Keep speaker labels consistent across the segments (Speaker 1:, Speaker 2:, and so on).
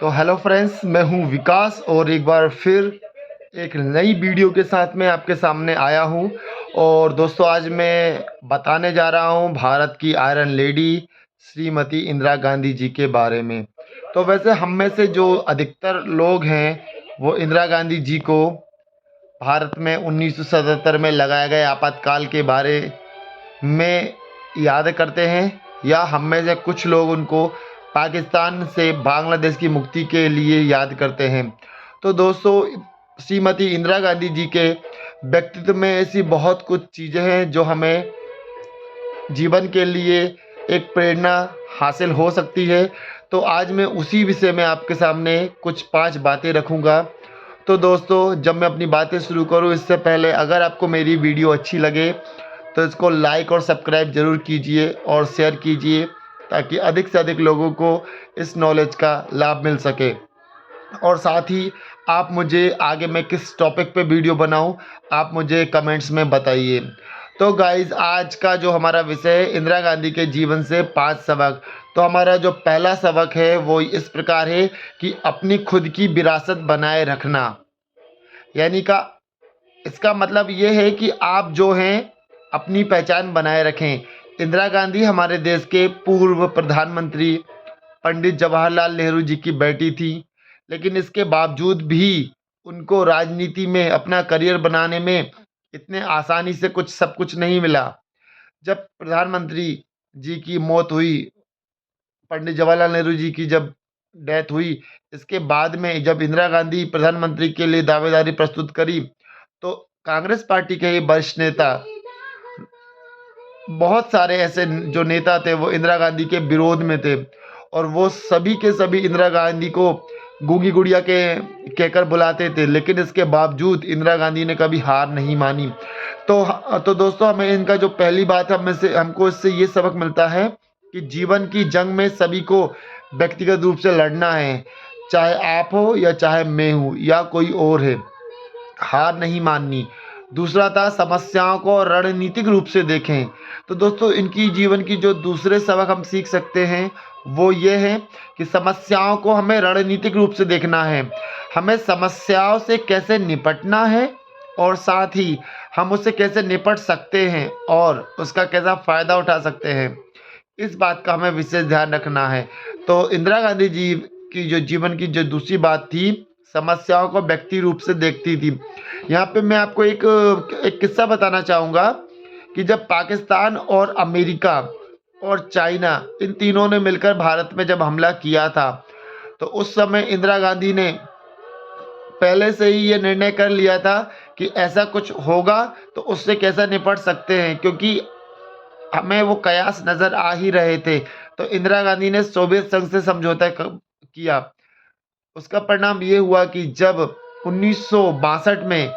Speaker 1: तो hello friends, मैं हूं विकास और एक बार फिर एक नई वीडियो के साथ मैं आपके सामने आया हूं। और दोस्तों, आज मैं बताने जा रहा हूं भारत की आयरन लेडी श्रीमती इंदिरा गांधी जी के बारे में। तो वैसे हम में से जो अधिकतर लोग हैं वो इंदिरा गांधी जी को भारत में 1977 में लगाए गए आपातकाल के बारे में याद करते हैं, या हम में से कुछ लोग उनको पाकिस्तान से बांग्लादेश की मुक्ति के लिए याद करते हैं। तो दोस्तों, श्रीमती इंदिरा गांधी जी के व्यक्तित्व में ऐसी बहुत कुछ चीज़ें हैं जो हमें जीवन के लिए एक प्रेरणा हासिल हो सकती है। तो आज मैं उसी विषय में आपके सामने कुछ 5 बातें रखूँगा। तो दोस्तों, जब मैं अपनी बातें शुरू करूँ इससे पहले अगर आपको मेरी वीडियो अच्छी लगे तो इसको लाइक और सब्सक्राइब ज़रूर कीजिए और शेयर कीजिए, ताकि अधिक से अधिक लोगों को इस नॉलेज का लाभ मिल सके। और साथ ही आप मुझे आगे मैं किस टॉपिक पे वीडियो बनाऊं, आप मुझे कमेंट्स में बताइए। तो गाइज़, आज का जो हमारा विषय है इंदिरा गांधी के जीवन से 5 सबक। तो हमारा जो पहला सबक है वो इस प्रकार है कि अपनी खुद की विरासत बनाए रखना। यानी का इसका मतलब ये है कि आप जो हैं अपनी पहचान बनाए रखें। इंदिरा गांधी हमारे देश के पूर्व प्रधानमंत्री पंडित जवाहरलाल नेहरू जी की बेटी थी, लेकिन इसके बावजूद भी उनको राजनीति में अपना करियर बनाने में इतने आसानी से सब कुछ नहीं मिला। जब प्रधानमंत्री जी की मौत हुई, पंडित जवाहरलाल नेहरू जी की जब डेथ हुई, इसके बाद में जब इंदिरा गांधी प्रधानमंत्री के लिए दावेदारी प्रस्तुत करी, तो कांग्रेस पार्टी के ही वरिष्ठ नेता, बहुत सारे ऐसे जो नेता थे वो इंदिरा गांधी के विरोध में थे, और वो सभी के सभी इंदिरा गांधी को गूंगी गुड़िया के कहकर बुलाते थे। लेकिन इसके बावजूद इंदिरा गांधी ने कभी हार नहीं मानी। तो दोस्तों, हमें इनका जो पहली बात है, हमको इससे ये सबक मिलता है कि जीवन की जंग में सभी को व्यक्तिगत रूप से लड़ना है, चाहे आप हो या चाहे मैं हूँ या कोई और है, हार नहीं माननी। दूसरा था समस्याओं को रणनीतिक रूप से देखें। तो दोस्तों, इनकी जीवन की जो दूसरे सबक हम सीख सकते हैं वो ये है कि समस्याओं को हमें रणनीतिक रूप से देखना है। हमें समस्याओं से कैसे निपटना है और साथ ही हम उससे कैसे निपट सकते हैं और उसका कैसा फ़ायदा उठा सकते हैं, इस बात का हमें विशेष ध्यान रखना है। तो इंदिरा गांधी जी की जो जीवन की जो दूसरी बात थी, समस्याओं को व्यक्ति रूप से देखती थी। यहाँ पे मैं आपको एक किस्सा बताना चाहूँगा कि जब पाकिस्तान और अमेरिका और चाइना, इन तीनों ने मिलकर भारत में जब हमला किया था, तो उस समय इंदिरा गांधी ने पहले से ही ये निर्णय कर लिया था कि ऐसा कुछ होगा तो उससे कैसे निपट सकते हैं, क्योंकि हमें वो कयास नज़र आ ही रहे थे। तो इंदिरा गांधी ने सोवियत संघ से समझौता किया। उसका परिणाम ये हुआ कि जब 1962 में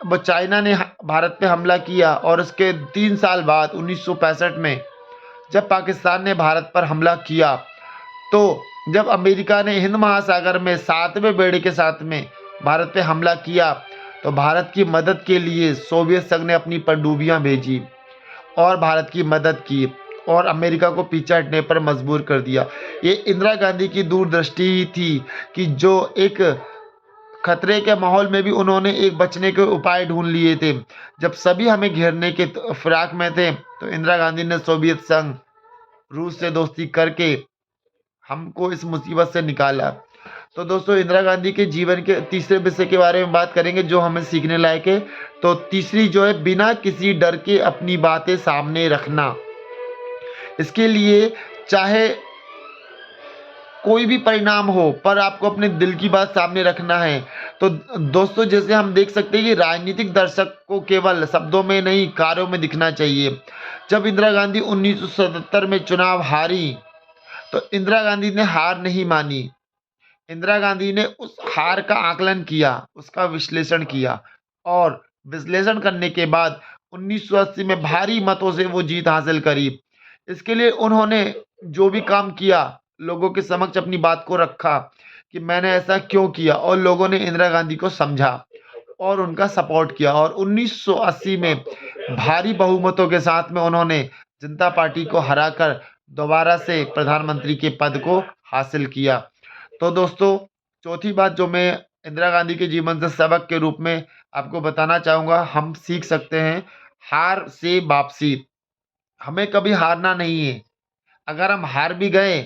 Speaker 1: चाइना ने भारत पे हमला किया, और उसके 3 साल बाद 1965 में जब पाकिस्तान ने भारत पर हमला किया, तो जब अमेरिका ने हिंद महासागर में 7वें बेड़े के साथ में भारत पे हमला किया, तो भारत की मदद के लिए सोवियत संघ ने अपनी पनडुब्बियां भेजी और भारत की मदद की और अमेरिका को पीछे हटने पर मजबूर कर दिया। ये इंदिरा गांधी की दूरदृष्टि ही थी कि जो एक खतरे के माहौल में भी उन्होंने एक बचने के उपाय ढूंढ लिए थे। जब सभी हमें घेरने के फिराक में थे, तो इंदिरा गांधी ने सोवियत संघ, रूस से दोस्ती करके हमको इस मुसीबत से निकाला। तो दोस्तों, इंदिरा गांधी के जीवन के तीसरे विषय के बारे में बात करेंगे जो हमें सीखने लायक है। तो तीसरी जो है, बिना किसी डर के अपनी बातें सामने रखना। इसके लिए चाहे कोई भी परिणाम हो, पर आपको अपने दिल की बात सामने रखना है। तो दोस्तों, जैसे हम देख सकते हैं कि राजनीतिक दर्शक को केवल शब्दों में नहीं, कार्यों में दिखना चाहिए। जब इंदिरा गांधी 1977 में चुनाव हारी, तो इंदिरा गांधी ने हार नहीं मानी। इंदिरा गांधी ने उस हार का आकलन किया, उसका विश्लेषण किया, और विश्लेषण करने के बाद 1980 में भारी मतों से वो जीत हासिल करी। इसके लिए उन्होंने जो भी काम किया, लोगों के समक्ष अपनी बात को रखा कि मैंने ऐसा क्यों किया, और लोगों ने इंदिरा गांधी को समझा और उनका सपोर्ट किया, और 1980 में भारी बहुमतों के साथ में उन्होंने जनता पार्टी को हराकर दोबारा से प्रधानमंत्री के पद को हासिल किया। तो दोस्तों, चौथी बात जो मैं इंदिरा गांधी के जीवन से सबक के रूप में आपको बताना चाहूँगा, हम सीख सकते हैं हार से वापसी। हमें कभी हारना नहीं है। अगर हम हार भी गए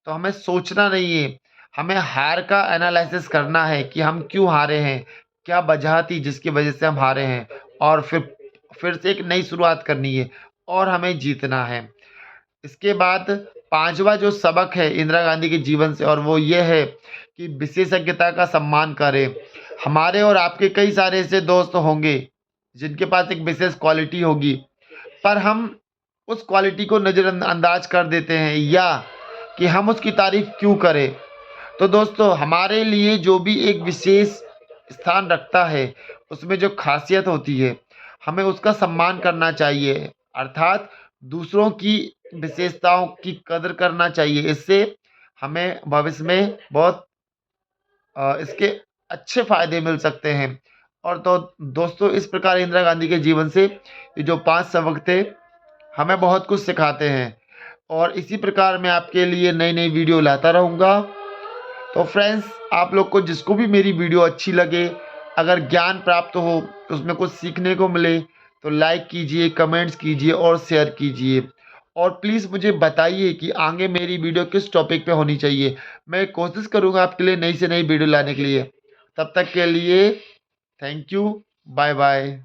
Speaker 1: तो हमें सोचना नहीं है, हमें हार का एनालिसिस करना है कि हम क्यों हारे हैं, क्या वजह थी जिसकी वजह से हम हारे हैं, और फिर से एक नई शुरुआत करनी है और हमें जीतना है। इसके बाद पांचवा जो सबक है इंदिरा गांधी के जीवन से, और वो ये है कि विशेषज्ञता का सम्मान करें। हमारे और आपके कई सारे ऐसे दोस्त होंगे जिनके पास एक विशेष क्वालिटी होगी, पर हम उस क्वालिटी को नज़रअंदाज कर देते हैं, या कि हम उसकी तारीफ क्यों करें। तो दोस्तों, हमारे लिए जो भी एक विशेष स्थान रखता है, उसमें जो खासियत होती है, हमें उसका सम्मान करना चाहिए, अर्थात दूसरों की विशेषताओं की कदर करना चाहिए। इससे हमें भविष्य में बहुत इसके अच्छे फ़ायदे मिल सकते हैं। और तो दोस्तों, इस प्रकार इंदिरा गांधी के जीवन से ये जो 5 सबक थे, हमें बहुत कुछ सिखाते हैं, और इसी प्रकार मैं आपके लिए नई-नई वीडियो लाता रहूँगा। तो फ्रेंड्स, आप लोग को जिसको भी मेरी वीडियो अच्छी लगे, अगर ज्ञान प्राप्त हो, उसमें कुछ सीखने को मिले, तो लाइक कीजिए, कमेंट्स कीजिए और शेयर कीजिए। और प्लीज़ मुझे बताइए कि आगे मेरी वीडियो किस टॉपिक पे होनी चाहिए। मैं कोशिश करूँगा आपके लिए नई से नई वीडियो लाने के लिए। तब तक के लिए थैंक यू, बाय बाय।